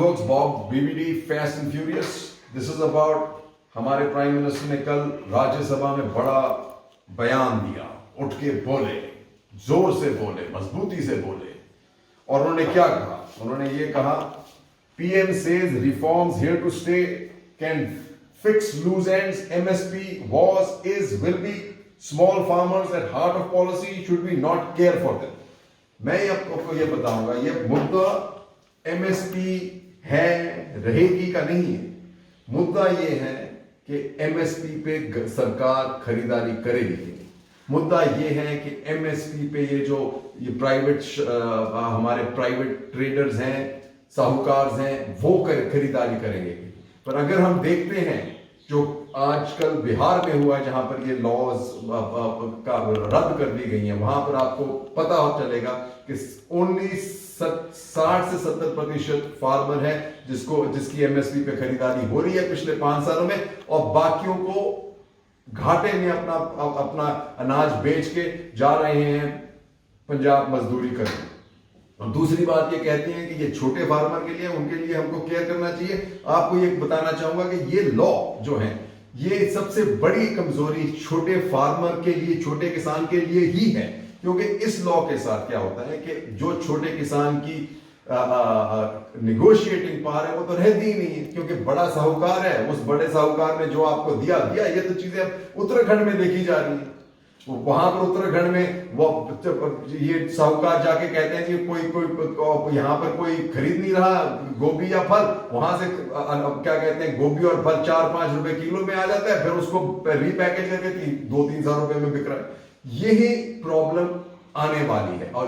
Folks, Bob BBD Fast and Furious. This is about हमारे prime minister ने कल राज्यसभा में बड़ा बयान दिया, उठ के बोले, जोर से बोले, मजबूती से बोले। और उन्होंने क्या कहा? उन्होंने ये कहा, PM says reforms here to stay can fix loose ends. MSP was, is, will be. Small farmers at heart of policy, should we not care for them? मैं आपको ये बताऊंगा, ये मुद्दा MSP है, रहेगी का नहीं है। मुद्दा ये है कि MSP पे सरकार खरीदारी करेगी। मुद्दा ये है कि MSP पे ये प्राइवेट हमारे प्राइवेट ट्रेडर्स हैं, साहूकार हैं, वो खरीदारी करेंगे। पर अगर हम देखते हैं जो आजकल बिहार में हुआ है, जहां पर ये लॉज का रद्द कर दी गई है, वहां पर आपको पता चलेगा कि 60 से 70% फार्मर है जिसकी MSP पे खरीदारी हो रही है पिछले 5 सालों में, और बाकियों को घाटे में अपना अनाज बेच के जा रहे हैं पंजाब मजदूरी करने। और दूसरी बात ये कहती हैं कि ये छोटे फार्मर के लिए, उनके लिए हमको केयर करना चाहिए। आपको ये बताना चाहूंगा कि ये लॉ जो है, ये सबसे बड़ी कमजोरी छोटे फार्मर के लिए, छोटे किसान के लिए ही है। क्योंकि इस लॉ के साथ क्या होता है कि जो छोटे किसान की निगोशिएटिंग पावर है वो तो रहती ही नहीं है, क्योंकि बड़ा साहूकार है, उस बड़े साहूकार ने जो आपको दिया। ये तो चीजें उत्तराखंड में देखी जा रही है। वहां पर उत्तराखंड में वो ये साहूकार जाके कहते हैं कि कोई यहाँ पर कोई खरीद नहीं रहा गोभी या फल, वहां से क्या कहते हैं, गोभी और फल 4-5 रुपए किलो में आ जाता है, फिर उसको रीपैकेज करके 200-300 रुपए में बिक रहा है। यही प्रॉब्लम आने वाली है, और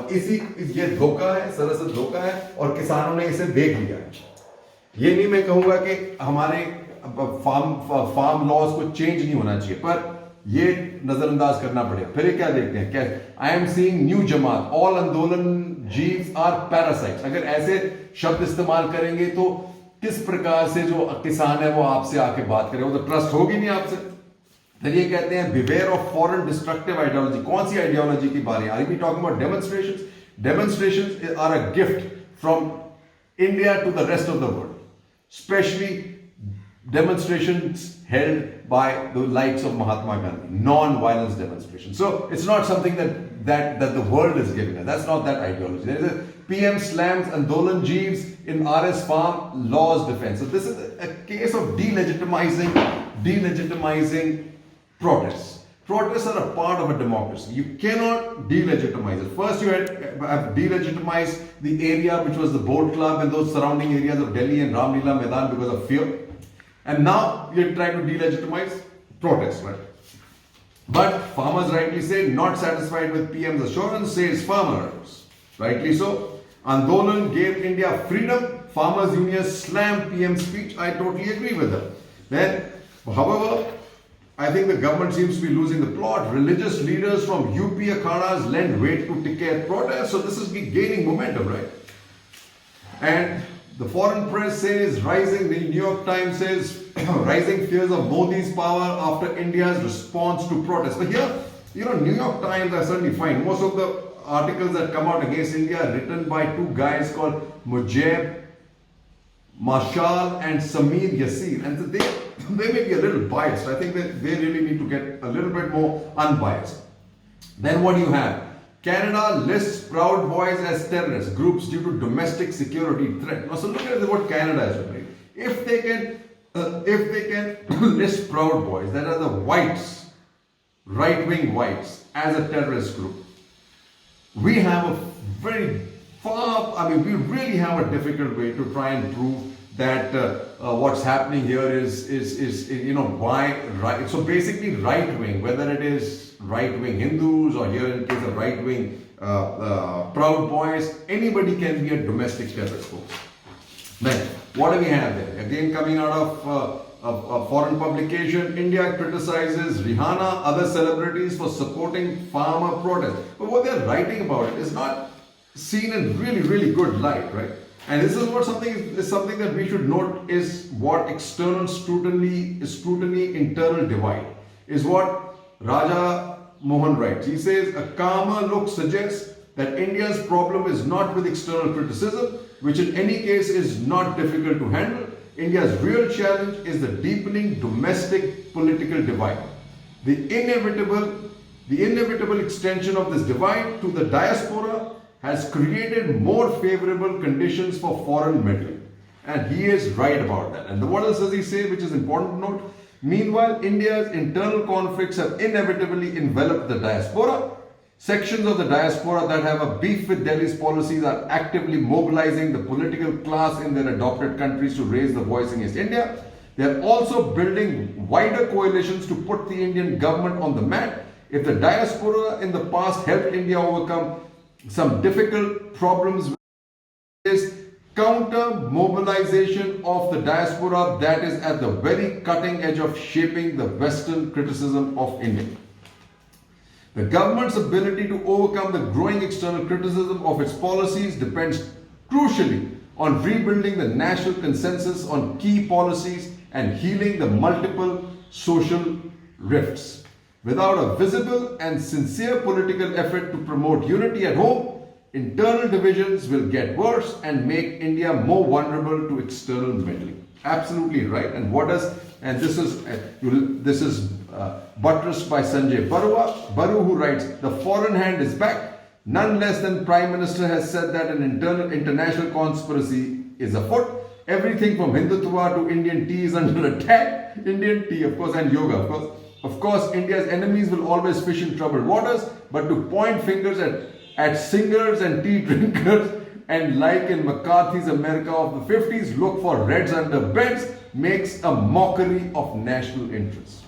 ये धोखा है, सरासर धोखा है, और किसानों ने इसे देख लिया है। ये नहीं मैं कहूंगा कि हमारे फार्म लॉज को चेंज नहीं होना चाहिए, पर ये नजरअंदाज करना पड़ेगा। फिर ये क्या देखते हैं, क्या I am seeing new Jamaat, all आंदोलन जीव्स आर पैरासाइट्स। अगर ऐसे शब्द इस्तेमाल करेंगे तो किस प्रकार से जो किसान है वो आपसे आके बात करे, वो तो ट्रस्ट होगी नहीं आपसे। फिर ये कहते हैं beware of foreign destructive ideology. कौन सी आइडियोलॉजी की बात है? Are we talking about demonstrations? Demonstrations are a gift from India to the rest of the world, specially demonstrations held by the likes of Mahatma Gandhi, non-violence demonstrations. So it's not something that the world is giving us. That's not that ideology. There is a PM slams Andolan Jeeves in RS Farm Laws Defense. So this is a case of delegitimizing protests. Protests are a part of a democracy. You cannot delegitimize it. First, you have delegitimized the area which was the boat club and those surrounding areas of Delhi and Ramlila Maidan because of fear. And now you're trying to delegitimize protests, right? But farmers rightly say, not satisfied with PM's assurance, says farmers. Rightly so. Andolan gave India freedom. Farmers unions slammed PM's speech. I totally agree with them. Then, however, I think the government seems to be losing the plot. Religious leaders from UP Akhadas lend weight to ticket protests. So this is gaining momentum, right? And the foreign press says rising, the New York Times says rising fears of Modi's power after India's response to protests. But here, New York Times, I certainly find most of the articles that come out against India are written by two guys called Mujib Mashal and Sameer Yassir. And they may be a little biased. I think that they really need to get a little bit more unbiased. Then what do you have? Canada lists Proud Boys as terrorist groups due to domestic security threat. Now, so look at what Canada is doing. If they can list Proud Boys, that are the whites, right-wing whites, as a terrorist group, we have a we really have a difficult way to try and prove that what's happening here is why right. So basically, right-wing, whether it is right-wing Hindus or here in case of right-wing Proud Boys, anybody can be a domestic terrorist, folks. Then, what do we have there? Again, coming out of a foreign publication, India criticizes Rihanna, other celebrities for supporting farmer protests. But what they're writing about it is not seen in really, really good light, right? And this is something that we should note is what external scrutiny, internal divide, is what Raja Mohan writes. He says, a calmer look suggests that India's problem is not with external criticism, which in any case is not difficult to handle. India's real challenge is the deepening domestic political divide. The inevitable extension of this divide to the diaspora has created more favorable conditions for foreign meddling. And he is right about that. And what else does he say, which is important to note? Meanwhile, India's internal conflicts have inevitably enveloped the diaspora. Sections of the diaspora that have a beef with Delhi's policies are actively mobilizing the political class in their adopted countries to raise the voice against India. They are also building wider coalitions to put the Indian government on the mat. If the diaspora in the past helped India overcome some difficult problems with this counter mobilization of the diaspora that is at the very cutting edge of shaping the Western criticism of India. The government's ability to overcome the growing external criticism of its policies depends crucially on rebuilding the national consensus on key policies and healing the multiple social rifts. Without a visible and sincere political effort to promote unity at home, internal divisions will get worse and make India more vulnerable to external meddling. Absolutely right. And this is buttressed by Sanjay Baru, who writes, the foreign hand is back. None less than Prime Minister has said that an international conspiracy is afoot. Everything from Hindutva to Indian tea is under attack. Indian tea, of course, and yoga, of course. Of course, India's enemies will always fish in troubled waters, but to point fingers at singers and tea drinkers and like in McCarthy's America of the 50s, look for reds under beds, makes a mockery of national interest.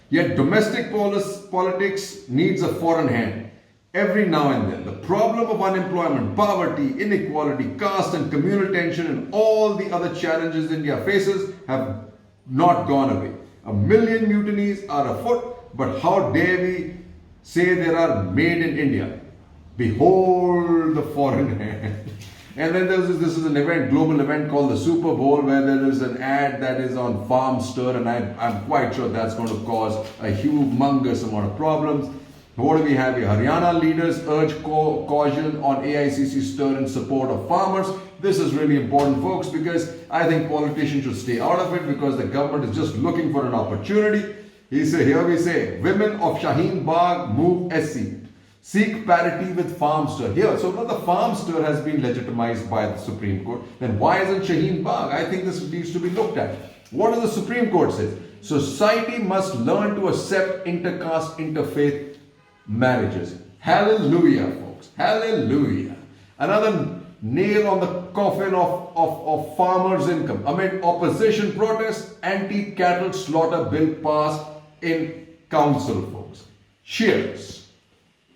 Yet domestic politics needs a foreign hand every now and then. The problem of unemployment, poverty, inequality, caste and communal tension and all the other challenges India faces have not gone away. A million mutinies are afoot, but how dare we say they are made in India? Behold the foreign hand. And then this is an event, global event called the Super Bowl, where there is an ad that is on Farmster, and I'm quite sure that's going to cause a humongous amount of problems. What do we have here? Haryana leaders urge caution on AICC stir in support of farmers. This is really important, folks, because I think politicians should stay out of it because the government is just looking for an opportunity. Here we say, women of Shaheen Bagh move SC. Seek parity with Farmster. Here, so now the Farmster has been legitimized by the Supreme Court. Then why isn't Shaheen Bagh? I think this needs to be looked at. What does the Supreme Court say? Society must learn to accept intercaste, interfaith marriages. Hallelujah, folks. Hallelujah. Another nail on the coffin of farmers' income. Amid opposition protests, anti-cattle slaughter bill passed in council, folks. Cheers.